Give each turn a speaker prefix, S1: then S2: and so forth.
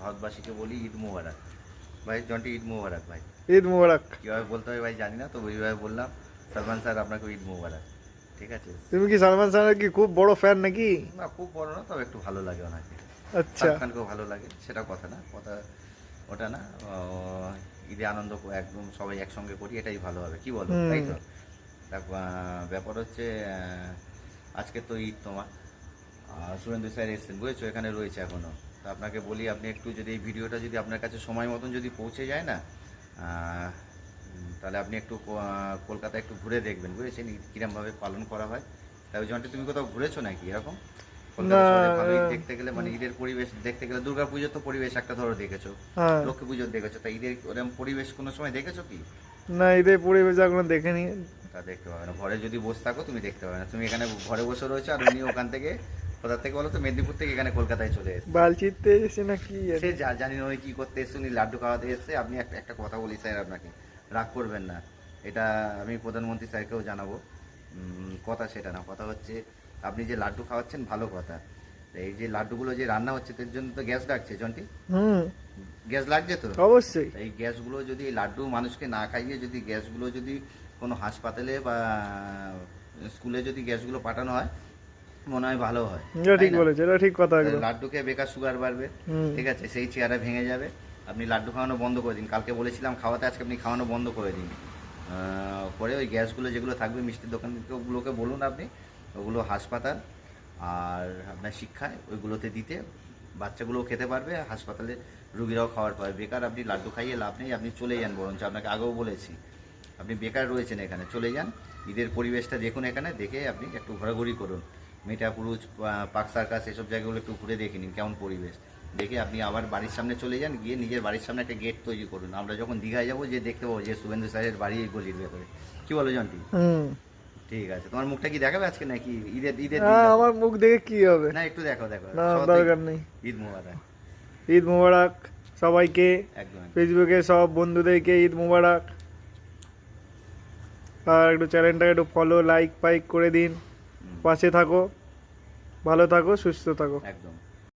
S1: ভারতবাসীকে বলি ঈদ মোবারক। ভাই জন্টি ঈদ মোবারক ভাই।
S2: ঈদ মোবারক।
S1: কীভাবে বলতে হবে ভাই জানি না, তো ওইভাবে বললাম। সালমান স্যার আপনাকে ঈদ মোবারক। ঠিক আছে।
S2: তুমি কি সালমান খানের কি খুব বড় ফ্যান নাকি?
S1: না খুব বড় না, তবে একটু ভালো লাগে ওনাকে।
S2: আচ্ছা।
S1: শাহরুখ খানকেও ভালো লাগে, সেটা কথা না, কথা ওটা না। ঈদে আনন্দ একদম সবাই একসঙ্গে করি, এটাই ভালো হবে, কি বলো,
S2: হুম।
S1: তাই তো? ব্যাপার হচ্ছে আজকে তো ঈদ তোমার, সুরেন্দ্র স্যার এসেছেন বুঝেছো, এখানে রয়েছে এখনও। তো আপনাকে বলি, আপনি একটু যদি এই ভিডিওটা যদি আপনার কাছে সময় মতন যদি পৌঁছে যায় না, তাহলে আপনি একটু কলকাতা একটু ঘুরে দেখবেন, বুঝেছেন ঈদ কীরমভাবে পালন করা হয়। তাই ওই জন্যে তুমি কোথাও ঘুরেছো নাকি এরকম?
S2: না।
S1: কলকাতা শহরে ভালো ঈদ দেখতে গেলে, মানে ঈদের পরিবেশ দেখতে গেলে, দুর্গা পুজোর তো পরিবেশ একটা ধরো দেখেছো,
S2: হ্যাঁ।
S1: লক্ষ্মী পুজোর দেখেছো, তা ঈদের ওরকম পরিবেশ কোনো সময় দেখেছো কি?
S2: না, ঈদের পরিবেশ এখনো দেখিনি।
S1: তা দেখতে পাবে না, ঘরে যদি বসে থাকো তুমি দেখতে পাবে না। তুমি এখানে ঘরে বসে রয়েছো, আর উনি ওখান থেকে, কোথা থেকে বলো তো, মেদিনীপুর থেকে এখানে কলকাতায় চলে এসেছে।
S2: বাল চিনতে এসে না কি
S1: সে জানি না উনি কী করতে এসছে, উনি লাড্ডু খাওয়াতে এসছে। আপনি একটা একটা কথা বলি স্যার, আপনাকে রাগ করবেন না, এটা আমি প্রধানমন্ত্রী স্যারকেও জানাবো। কথা সেটা না, কথা হচ্ছে আপনি যে লাড্ডু খাওয়াচ্ছেন ভালো কথা, এই যে লাড্ডুগুলো যে রান্না হচ্ছে তার জন্য তো গ্যাস লাগছে জন্টি,
S2: হুম।
S1: গ্যাস লাগছে তো
S2: অবশ্যই।
S1: এই গ্যাসগুলো যদি, এই লাড্ডু মানুষকে না খাইয়ে যদি গ্যাসগুলো যদি কোনো হাসপাতালে বা স্কুলে যদি গ্যাসগুলো পাঠানো হয়, মনে হয় ভালো হয়,
S2: এটা
S1: তাই
S2: ঠিক
S1: না?
S2: বলেছে, এটা ঠিক কথা একদম।
S1: লাড্ডুকে বেকার সুগার বাড়বে,
S2: হুম।
S1: ঠিক আছে, সেই চেয়ারে ভেঙে যাবে। আপনি লাড্ডু খাওয়ানো বন্ধ করে দিন, কালকে বলেছিলাম খাওয়াতে, আজকে আপনি খাওয়ানো বন্ধ করে দিন। করে ওই গ্যাসগুলো যেগুলো থাকবে মিষ্টির দোকানগুলোকে বলুন আপনি, ওগুলো হাসপাতাল আর আপনার শিক্ষায় ওইগুলোতে দিতে, বাচ্চাগুলোও খেতে পারবে, হাসপাতালে রুগীরাও খাওয়ার পাবে। বেকার আপনি লাড্ডু খাইয়ে লাভ নেই, আপনি চলে যান, বরঞ্চ আপনাকে আগেও বলেছি, আপনি বেকার রয়েছেন এখানে, চলে যান। ঈদের পরিবেশটা দেখুন, এখানে দেখে আপনি একটু ঘোরাঘুরি করুন, মিঠাপুরুষ, পার্ক সার্কাস, এসব জায়গাগুলো একটু ঘুরে দেখে নিন কেমন পরিবেশ। দেখে আপনি আবার বাড়ির সামনে চলে যান, গিয়ে নিজের বাড়ির সামনে একটা গেট তৈরি করুন। আমরা যখন দীঘায় যাবো, যে দেখতে পাবো যে শুভেন্দু স্যারের বাড়ি এই গলির ভেতরে। কী বলো জন্টি?
S2: হুম।
S1: ঠিক আছে, তোমার মুখটা কি দেখাবে আজকে নাকি ঈদের ঈদের
S2: না,
S1: দিন দেখাবে?
S2: আমার মুখ দেখে কি হবে?
S1: না একটু দেখো, দেখো
S2: না,
S1: সবাই।
S2: দরকার নেই।
S1: ঈদ মোবারক।
S2: ঈদ মোবারক সবাইকে।
S1: একদম।
S2: ফেসবুকে সব বন্ধুদেরকে ঈদ মোবারক। আর একটু চ্যানেলটাকে একটু ফলো, লাইক করে দিন। পাশে থাকো, ভালো থাকো, সুস্থ থাকো।
S1: একদম।